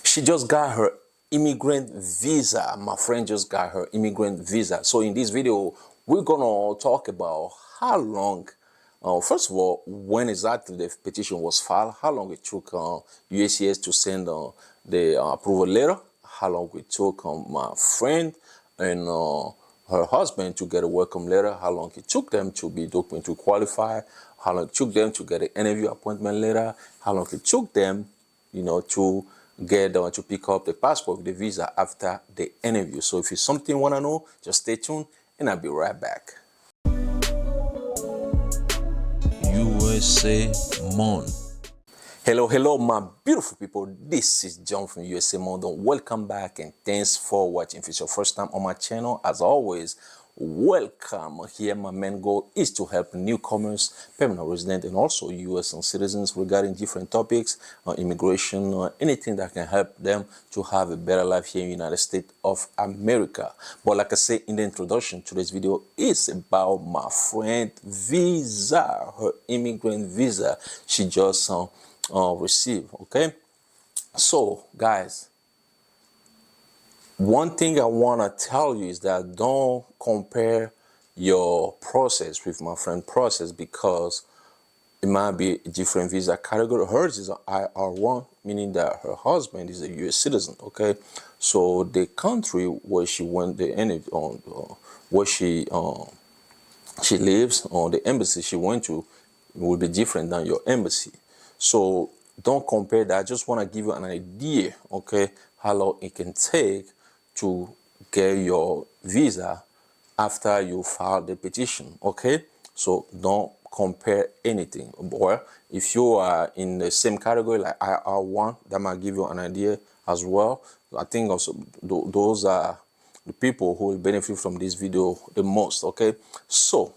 She just got her immigrant visa. My friend just got her immigrant visa. So in this video, we're gonna talk about how long, first of all, when exactly the petition was filed, how long it took USCIS to send the approval letter, how long it took my friend and her husband to get a welcome letter, how long it took them to be documented to qualify, how long it took them to get an interview appointment letter, how long it took them, to get to pick up the passport, the visa after the interview. So if it's something you want to know, just stay tuned and I'll be right back. USA Mon. Hello, my beautiful people. This is John from USA Mon. Welcome back and thanks for watching. If it's your first time on my channel, as always, welcome. Here, my main goal is to help newcomers, permanent residents, and also U.S. citizens regarding different topics, immigration, or anything that can help them to have a better life here in the United States of America. But like I said in the introduction, today's video is about my friend visa, her immigrant visa she just received. Okay, so guys, one thing I want to tell you is that don't compare your process with my friend's process, because it might be a different visa category. Hers is an IR1, meaning that her husband is a U.S. citizen. Okay, so the country where she went, where she lives, or the embassy she went to, will be different than your embassy. So don't compare that. I just want to give you an idea, okay, how long it can take to get your visa after you file the petition. Okay, so don't compare anything. Or if you are in the same category like IR1, that might give you an idea as well. I think also those are the people who will benefit from this video the most. Okay, so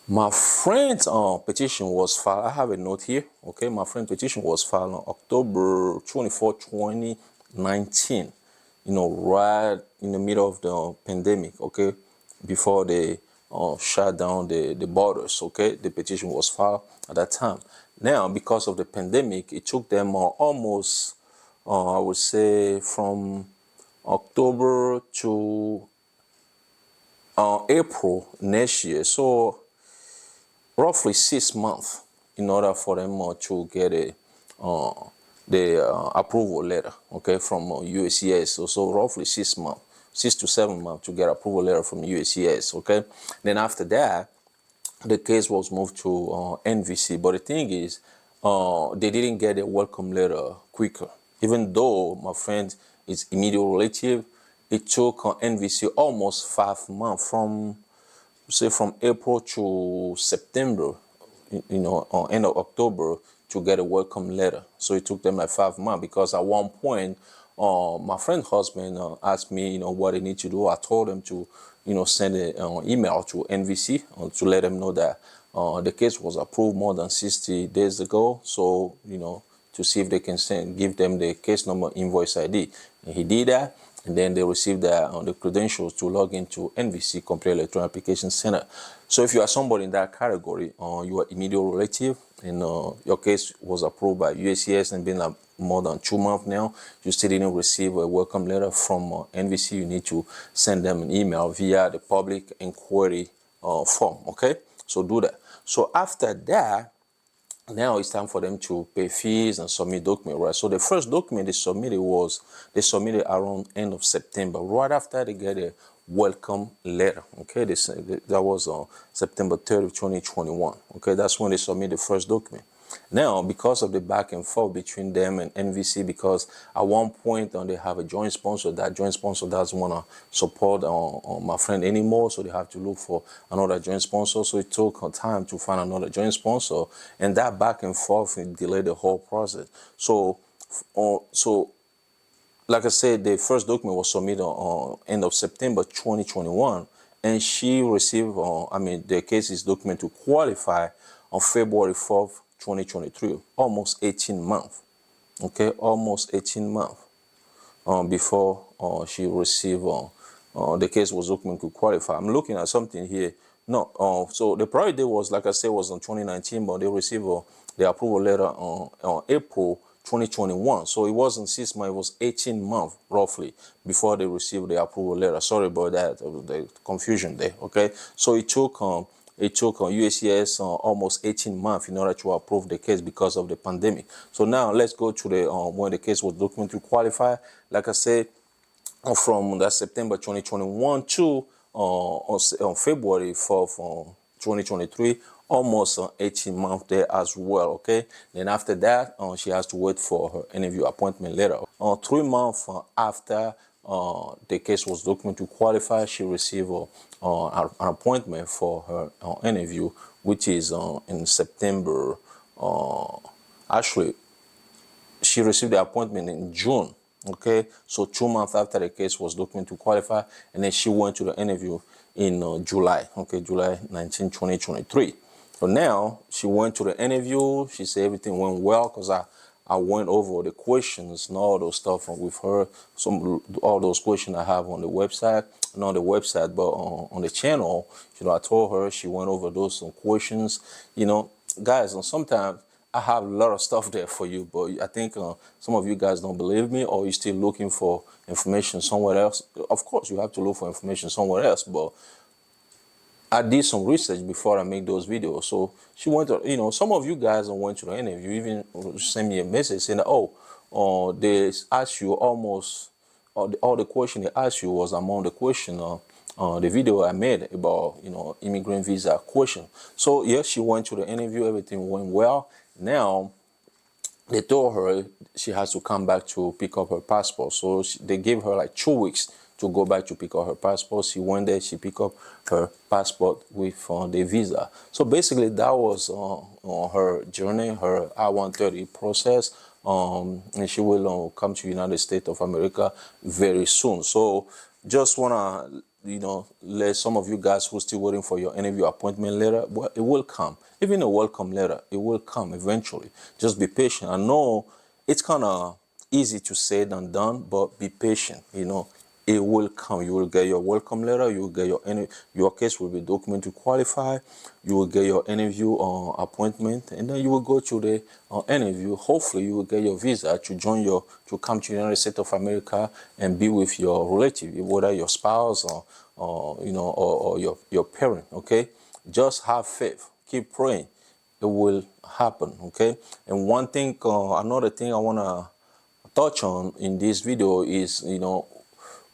my friend's petition was filed. I have a note here. Okay, my friend's petition was filed on October 24, 2019. Right in the middle of the pandemic. Okay, before they shut down the borders. Okay, the petition was filed at that time. Now, because of the pandemic, it took them almost, I would say, from October to April next year. So roughly 6 months in order for them to get the approval letter, okay, from USCIS. So roughly 6 months, 6 to 7 months to get approval letter from USCIS. Okay, then after that, the case was moved to NVC. But the thing is, they didn't get a welcome letter quicker. Even though my friend is immediate relative, it took NVC almost 5 months, from April to September, end of October, to get a welcome letter. So it took them like 5 months, because at one point, my friend's husband asked me, what they need to do. I told them to, send an email to NVC to let them know that the case was approved more than 60 days ago. So, to see if they can give them the case number, invoice ID. And he did that. And then they received the credentials to log into NVC, Complete Electronic Application Center. So if you are somebody in that category, you are immediate relative, and your case was approved by USCIS and been like more than 2 months now, you still didn't receive a welcome letter from NVC, you need to send them an email via the public inquiry form. Okay, so do that. So after that, now it's time for them to pay fees and submit document, right? So the first document they submitted around end of September, right after they get a welcome letter. Okay, that was on September 30th, 2021. Okay, that's when they submitted the first document. Now, because of the back and forth between them and NVC, because at one point they have a joint sponsor, that joint sponsor doesn't want to support my friend anymore, so they have to look for another joint sponsor. So it took time to find another joint sponsor, and that back and forth delayed the whole process. So like I said, the first document was submitted on end of September 2021, and she received, the case is documented to qualify on February 4th, 2023, almost 18 months. Okay, almost 18 months before she received the case was documented to qualify. I'm looking at something here. No, so the priority date was, like I said, was on 2019, but they received the approval letter on April 2021. So it wasn't 6 months, it was 18 months roughly before they received the approval letter. Sorry about that, the confusion there, okay? So it took USCIS almost 18 months in order to approve the case because of the pandemic. So now let's go to the when the case was documented to qualify. Like I said, from that September 2021 to on February 4th, 2023, almost 18 months there as well, okay? Then after that, she has to wait for her interview appointment letter. 3 months after the case was documented to qualify, she received an appointment for her interview, which is in September. Actually, she received the appointment in June. Okay, so 2 months after the case was documented to qualify, and then she went to the interview in July. Okay, July 19, 2023. So now she went to the interview. She said everything went well because I went over the questions and all those stuff with her. All those questions I have on the website, not on the website, but on the channel. I told her, she went over those questions. Guys, and sometimes I have a lot of stuff there for you, but I think some of you guys don't believe me, or you're still looking for information somewhere else. Of course, you have to look for information somewhere else, but I did some research before I make those videos. So she went to, some of you guys went to the interview, even sent me a message saying, oh, they asked you almost, all the question they asked you was among the question the video I made about, immigrant visa question. So yes, she went to the interview, everything went well. Now, they told her she has to come back to pick up her passport. So they gave her like 2 weeks to go back to pick up her passport. She went there, she picked up her passport with the visa. So basically that was her journey, her I-130 process. And she will come to United States of America very soon. So just want to let some of you guys who are still waiting for your interview appointment letter, well, it will come. Even a welcome letter, it will come eventually. Just be patient. I know it's kind of easy to say than done, but be patient. It will come. You will get your welcome letter. You will get your case will be documented to qualify. You will get your interview appointment, and then you will go to the interview. Hopefully, you will get your visa to come to the United States of America and be with your relative, whether your spouse or your parent. Okay, just have faith. Keep praying. It will happen. Okay, and one thing, another thing I wanna touch on in this video is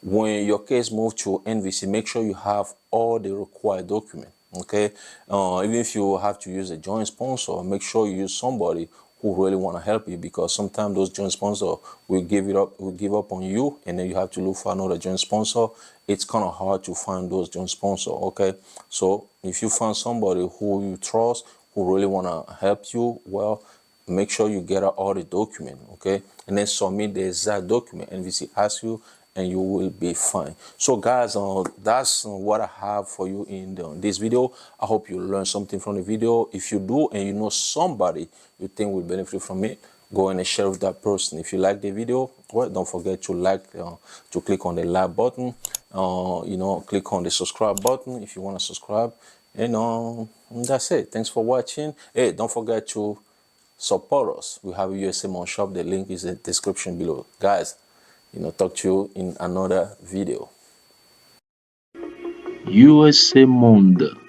when your case moves to NVC, make sure you have all the required documents, okay? Even if you have to use a joint sponsor, make sure you use somebody who really want to help you, because sometimes those joint sponsors will give up on you, and then you have to look for another joint sponsor. It's kind of hard to find those joint sponsors, okay? So if you find somebody who you trust, who really want to help you, well, make sure you get all the document, okay? And then submit the exact document NVC asks you, and you will be fine. So guys, that's what I have for you in this video. I hope you learned something from the video. If you do, and you know somebody you think will benefit from it, go and share with that person. If you like the video, well, don't forget to to click on the like button. Click on the subscribe button if you want to subscribe. And that's it. Thanks for watching. Hey, don't forget to support us. We have a USA Mon shop. The link is in the description below. Guys, talk to you in another video. USA Monde.